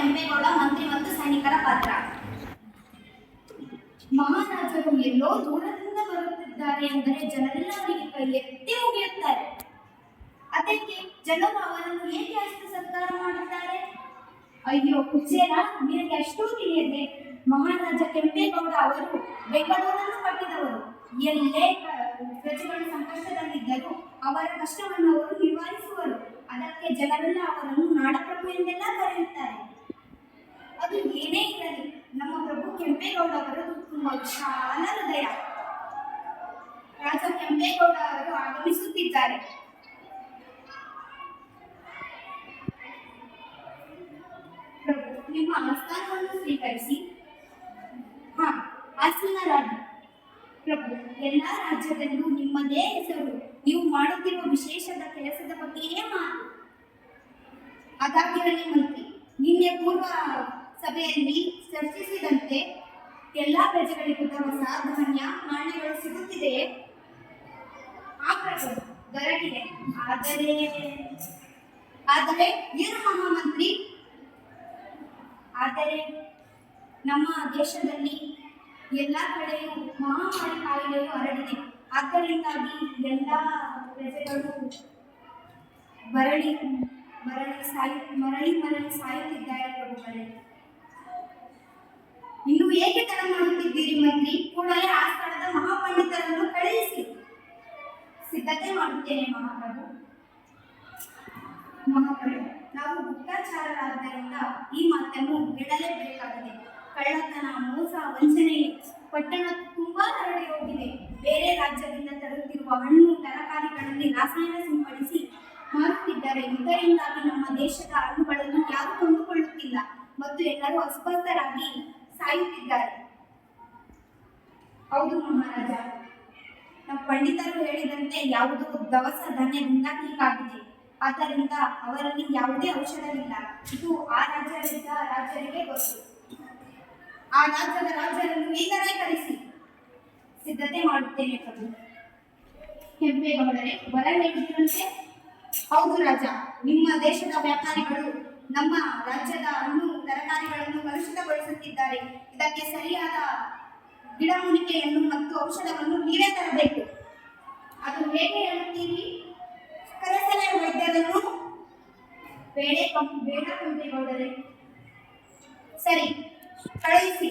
ಕೆಂಪೇಗೌಡ ಮಂತ್ರಿ ಮತ್ತು ಸೈನಿಕರ ಪಾತ್ರ. ಮಹಾರಾಜರು ಎಲ್ಲೋ ದೂರದಿಂದ ಬರುತ್ತಿದ್ದಾರೆ ಎಂದರೆ ಜನರೆಲ್ಲ ಅವರಿಗೆ ಕೈ ಎತ್ತಿ ಮುಗಿಯುತ್ತಾರೆ. ಅದಕ್ಕೆ ಜನರು ಅವರನ್ನು ಏಕೆ ಅಷ್ಟು ಸತ್ಕಾರ ಮಾಡುತ್ತಾರೆ? ಅಯ್ಯೋ ಕುಚೇಲ, ನಿನಗೆ ಅಷ್ಟು ತಿಳಿಯದೆ. ಮಹಾರಾಜ ಕೆಂಪೇಗೌಡ ಅವರು ಬೆಂಗಳೂರನ್ನು ಕಟ್ಟಿದವರು. ಎಲ್ಲೇ ಪ್ರಜೆಗಳು ಸಂಕಷ್ಟದಲ್ಲಿದ್ದರೂ ಅವರ ಕಷ್ಟವನ್ನು ಅವರು ನಿವಾರಿಸುವರು. ಅದಕ್ಕೆ ಜನರೆಲ್ಲ ಅವರನ್ನು ನಾಡಪ್ರಭು ಎಂದೆಲ್ಲ ಕರೆಯುತ್ತಾರೆ. ಅದು ಏನೇ ಇರಲಿ, ನಮ್ಮ ಪ್ರಭು ಕೆಂಪೇಗೌಡ ಅವರದು ತುಂಬಾ ವಿಶಾಲ ಹೃದಯ. ರಾಜ ಕೆಂಪೇಗೌಡ ಅವರು ಆಗಮಿಸುತ್ತಿದ್ದಾರೆ. ಪ್ರಭು, ನಿಮ್ಮ ಆಸ್ಥಾನವನ್ನು ಸ್ವೀಕರಿಸಿ. ಆಸೀನರಾಗಿ. ಪ್ರಭು, ಎಲ್ಲಾ ರಾಜ್ಯದಲ್ಲೂ ನಿಮ್ಮದೇ ಹೆಸರು. ನೀವು ಮಾಡುತ್ತಿರುವ ವಿಶೇಷದ ಕೆಲಸದ ಬಗ್ಗೆಯೇ ಮಾತು. ಅದಾಗಿರಲಿ ಮಂತ್ರಿ, ನಿನ್ನೆ ಪೂರ್ವ ಸಭೆಯಲ್ಲಿ ಚರ್ಚಿಸಿದಂತೆ ಎಲ್ಲಾ ಪ್ರಜೆಗಳಿಗೂ ದವಸ, ಧಾನ್ಯ, ನಾಣ್ಯಗಳು ಸಿಗುತ್ತಿದೆಯೇ? ಪ್ರಭು, ದೊರಕಿದೆ. ಆದರೆ ಏನು ಮಹಾಮಂತ್ರಿ? ಆದರೆ ನಮ್ಮ ದೇಶದಲ್ಲಿ ಎಲ್ಲ ಕಡೆಯೂ ಮಹಾಮಾರಿ ಕಾಯಿಲೆಯು ಹರಡಿದೆ. ಆದ್ದರಿಂದಾಗಿ ಎಲ್ಲ ಪ್ರಜೆಗಳು ಮರಳಿ ಸಾಯುತ್ತಿದ್ದಾರೆ ಪ್ರಭುಗಳೇ. ಇನ್ನು ಏಕೆ ತಡ ಮಾಡುತ್ತಿದ್ದೀರಿ ಮಂತ್ರಿ? ಕೂಡಲೇ ಆ ಸ್ಥಳದ ಮಹಾಪಂಡಿತರನ್ನು ಕಳುಹಿಸಿ. ಸಿದ್ಧತೆ ಮಾಡುತ್ತೇನೆ ಮಹಾಪ್ರಭು. ನಾವು ಗುಪ್ತಚಾರರಾದ್ದರಿಂದ ಈ ಮಾತನ್ನು ಹೇಳಲೇಬೇಕಾಗಿದೆ. ಕಳ್ಳತನ, ಮೋಸ, ವಂಚನೆ ಪಟ್ಟಣ ತುಂಬಾ ಹರಡಿ ಹೋಗಿದೆ. ಬೇರೆ ರಾಜ್ಯದಿಂದ ತರುತ್ತಿರುವ ಹಣ್ಣು ತರಕಾರಿಗಳಲ್ಲಿ ರಾಸಾಯನ ಸಿಂಪಡಿಸಿ ಮಾರುತ್ತಿದ್ದಾರೆ. ಇದರಿಂದಾಗಿ ನಮ್ಮ ದೇಶದ ಹಣ್ಣುಗಳನ್ನು ಯಾರು ಕೊಂಡುಕೊಳ್ಳುತ್ತಿಲ್ಲ ಮತ್ತು ಎಲ್ಲರೂ ಅಸ್ವಸ್ಥರಾಗಿ ಸಾಯುತ್ತಿದ್ದಾರೆ. ಹೌದು ಮಹಾರಾಜ, ನಮ್ಮ ಪಂಡಿತರು ಹೇಳಿದಂತೆ ಯಾವುದೋ ದವಸ ಧಾನ್ಯದಿಂದ ಹೀಗಾಗಿದೆ. ಆದ್ದರಿಂದ ಅವರಲ್ಲಿ ಯಾವುದೇ ಔಷಧವಿಲ್ಲ. ಇದು ಆ ರಾಜರಿಗೆ ಗೊತ್ತು. ಆ ರಾಜ್ಯದ ರಾಜರನ್ನು ಈಗಲೇ ಕರೆಸಿ. ಸಿದ್ಧತೆ ಮಾಡುತ್ತೇನೆ ಪ್ರಭು. ಕೆಂಪೇಗೌಡರೇ, ಬರ ಹೇಳಿದ್ರಂತೆ? ಹೌದು ರಾಜ, ನಿಮ್ಮ ದೇಶದ ವ್ಯಾಪಾರಿಗಳು ನಮ್ಮ ರಾಜ್ಯದ ಹಣ್ಣು ತರಕಾರಿಗಳನ್ನು ಕಲುಷಿತಗೊಳಿಸುತ್ತಿದ್ದಾರೆ. ಇದಕ್ಕೆ ಸರಿಯಾದ ಗಿಡಮೂಲಿಕೆಯನ್ನು ಮತ್ತು ಔಷಧವನ್ನು ನೀವೇ ತರಬೇಕು. ಅದು ಹೇಗೆ ಹೇಳುತ್ತೀರಿ? ಕರೆಸಲೇ ವೈದ್ಯರನ್ನು. ಬೇಡ ಕೆಂಪೇಗೌಡರೇ. ಸರಿ, ಕಳುಹಿಸಿ.